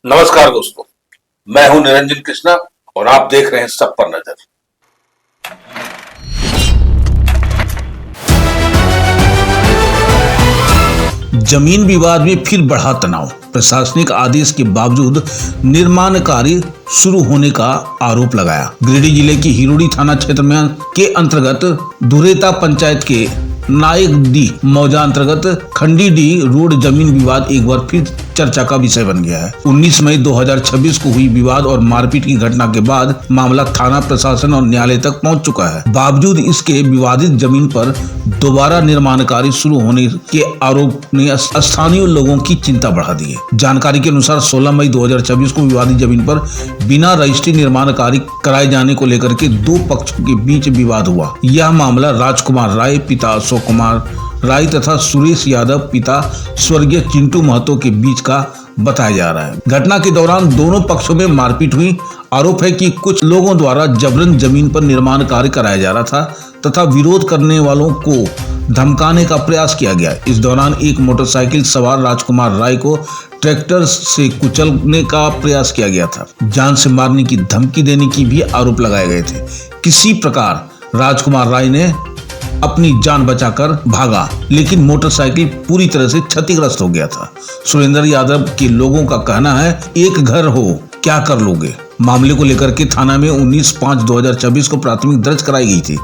नमस्कार दोस्तों, मैं हूं निरंजन कृष्णा और आप देख रहे हैं सब पर नजर। जमीन विवाद में फिर बढ़ा तनाव। प्रशासनिक आदेश के बावजूद निर्माण कार्य शुरू होने का आरोप लगाया। गिरिडीह जिले की हिरोड़ी थाना क्षेत्र में के अंतर्गत धुरेता पंचायत के नायक डी मौजा अंतर्गत खंडी डी रोड जमीन विवाद एक बार फिर चर्चा का विषय बन गया है। 19 मई 2026 को हुई विवाद और मारपीट की घटना के बाद मामला थाना प्रशासन और न्यायालय तक पहुंच चुका है। बावजूद इसके विवादित जमीन पर दोबारा निर्माण कार्य शुरू होने के आरोप ने स्थानीय लोगों की चिंता बढ़ा दी है। जानकारी के अनुसार 16 मई 2026 को विवादित जमीन पर बिना रजिस्ट्री निर्माण कार्य कराए जाने को लेकर के दो पक्षों के बीच विवाद हुआ। यह मामला राजकुमार राय पिता अशोक कुमार राय तथा सुरेश यादव पिता स्वर्गीय चिंटू महतो के बीच का बताया जा रहा है। घटना के दौरान दोनों पक्षों में मारपीट हुई। आरोप है कि कुछ लोगों द्वारा जबरन जमीन पर निर्माण कार्य कराया जा रहा था तथा विरोध करने वालों को धमकाने का प्रयास किया गया। इस दौरान एक मोटरसाइकिल सवार राजकुमार राय को ट्रैक्टर से कुचलने का प्रयास किया गया था। जान से मारने की धमकी देने की भी आरोप लगाए गए थे। किसी प्रकार राजकुमार राय ने अपनी जान बचाकर भागा, लेकिन मोटरसाइकिल पूरी तरह से क्षतिग्रस्त हो गया था। सुरेंद्र यादव के लोगों का कहना है, एक घर हो क्या कर लोगे। मामले को लेकर के थाना में 19/5/2026 को प्राथमिक दर्ज कराई गई थी।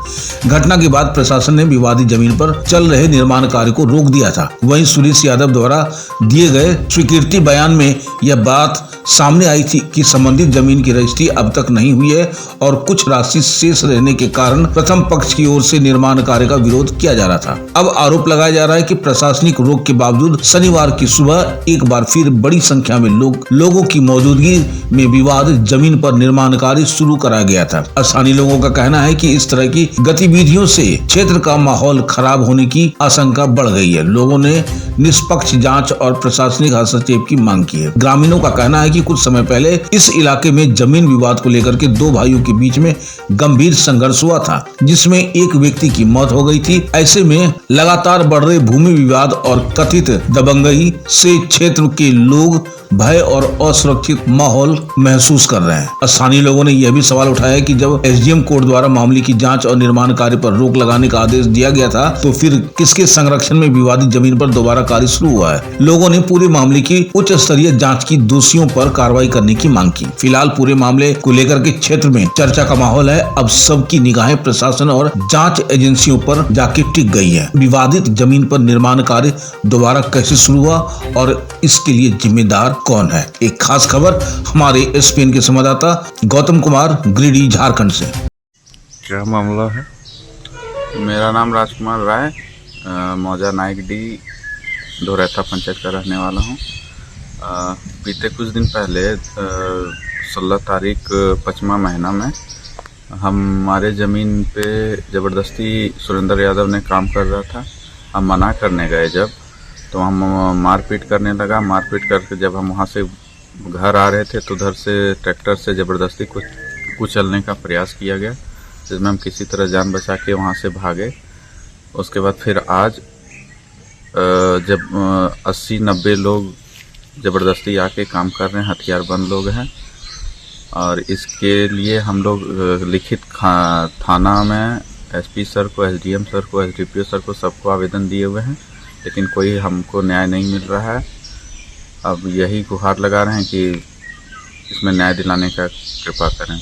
घटना के बाद प्रशासन ने विवादित जमीन पर चल रहे निर्माण कार्य को रोक दिया था। वहीं सुरेश यादव द्वारा दिए गए स्वीकृति बयान में यह बात सामने आई थी कि संबंधित जमीन की रजिस्ट्री अब तक नहीं हुई है और कुछ राशि शेष रहने के कारण प्रथम पक्ष की ओर से निर्माण कार्य का विरोध किया जा रहा था। अब आरोप लगाया जा रहा है कि प्रशासनिक रोक के बावजूद शनिवार की सुबह एक बार फिर बड़ी संख्या में लोगों की मौजूदगी में विवाद जमीन पर निर्माण कार्य शुरू करा गया था। स्थानीय लोगों का कहना है कि इस तरह की गतिविधियों से क्षेत्र का माहौल खराब होने की आशंका बढ़ गई है। लोगों ने निष्पक्ष जांच और प्रशासनिक हस्तक्षेप की मांग की है। ग्रामीणों का कहना है कि कुछ समय पहले इस इलाके में जमीन विवाद को लेकर के दो भाइयों के बीच में गंभीर संघर्ष हुआ था, जिसमें एक व्यक्ति की मौत हो गई थी। ऐसे में लगातार बढ़ रहे भूमि विवाद और कथित दबंगई से क्षेत्र के लोग भय और असुरक्षित माहौल महसूस कर रहे हैं। स्थानीय लोगों ने यह भी सवाल उठाया कि जब एसडीएम कोर्ट द्वारा मामले की जांच और निर्माण कार्य पर रोक लगाने का आदेश दिया गया था, तो फिर किसके संरक्षण में विवादित जमीन पर दोबारा कार्य शुरू हुआ है। लोगों ने पूरे मामले की उच्च स्तरीय जांच की, दोषियों पर कार्रवाई करने की मांग की। फिलहाल पूरे मामले को लेकर के क्षेत्र में चर्चा का माहौल है। अब सबकी निगाहें प्रशासन और जाँच एजेंसियों पर जाके टिक गई है। विवादित जमीन पर निर्माण कार्य दोबारा कैसे शुरू हुआ और इसके लिए जिम्मेदार कौन है, एक खास खबर हमारे एसपीएन के संवाददाता गौतम कुमार गिरिडीह झारखंड से। क्या मामला है? मेरा नाम राजकुमार राय, मौजा नायक डी धुरेता पंचायत का रहने वाला हूँ। बीते कुछ दिन पहले 16 तारीख 5वां महीना में हमारे ज़मीन पे ज़बरदस्ती सुरेंद्र यादव ने काम कर रहा था। हम मना करने गए जब, तो हम मारपीट करने लगा। मारपीट करके जब हम वहाँ से घर आ रहे थे तो उधर से ट्रैक्टर से ज़बरदस्ती कुचलने का प्रयास किया गया, जिसमें हम किसी तरह जान बचा के वहाँ से भागे। उसके बाद फिर आज जब 80-90 लोग ज़बरदस्ती आके काम कर रहे हैं, हथियारबंद लोग हैं, और इसके लिए हम लोग लिखित थाना में एसपी सर को, एसडीएम सर को, एसडीपीओ सर को, सबको आवेदन दिए हुए हैं, लेकिन कोई हमको न्याय नहीं मिल रहा है। अब यही गुहार लगा रहे हैं कि इसमें न्याय दिलाने का कृपा करें।